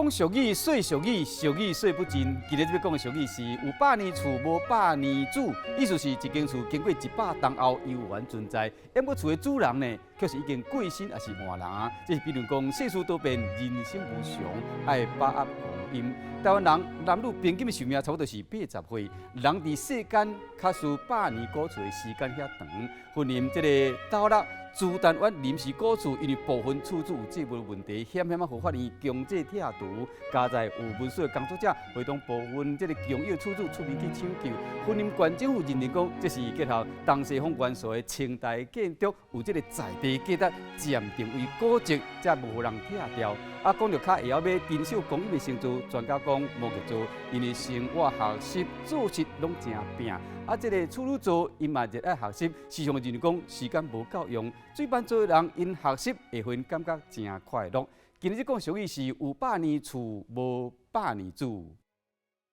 讲俗语，说俗语，俗语说不尽。今日要讲的俗语是有百年厝，无百年主。意思是一间厝经过100冬后，犹原存在。要么厝的主人呢，却是已经过身，也是换人啊。这是比如讲世事多变，人生无常，爱把握光阴。台湾人男女平均的寿命差不多是80岁，人伫世间较需百年古厝的时间遐长。婚姻这个到了。朱丹湾临时古厝，因为部分厝主有这物问题，险险啊，互法院强制拆除。加在有文书的工作者，会同部分这个强要厝主出面去抢救。婚姻县政府认定讲，这是结合东西方元素的清代建筑，有这个在地价值鉴定为古迹，才无互人拆掉。啊，讲到较会晓买珍惜公益的成就，专家讲摩羯座，因为生活学习做事拢真拼。啊，这个处女座因嘛热爱学习，时常认为讲时间无够用。最班做人因学习会分感觉真快乐。今日讲俗语是有百年厝，无百年主。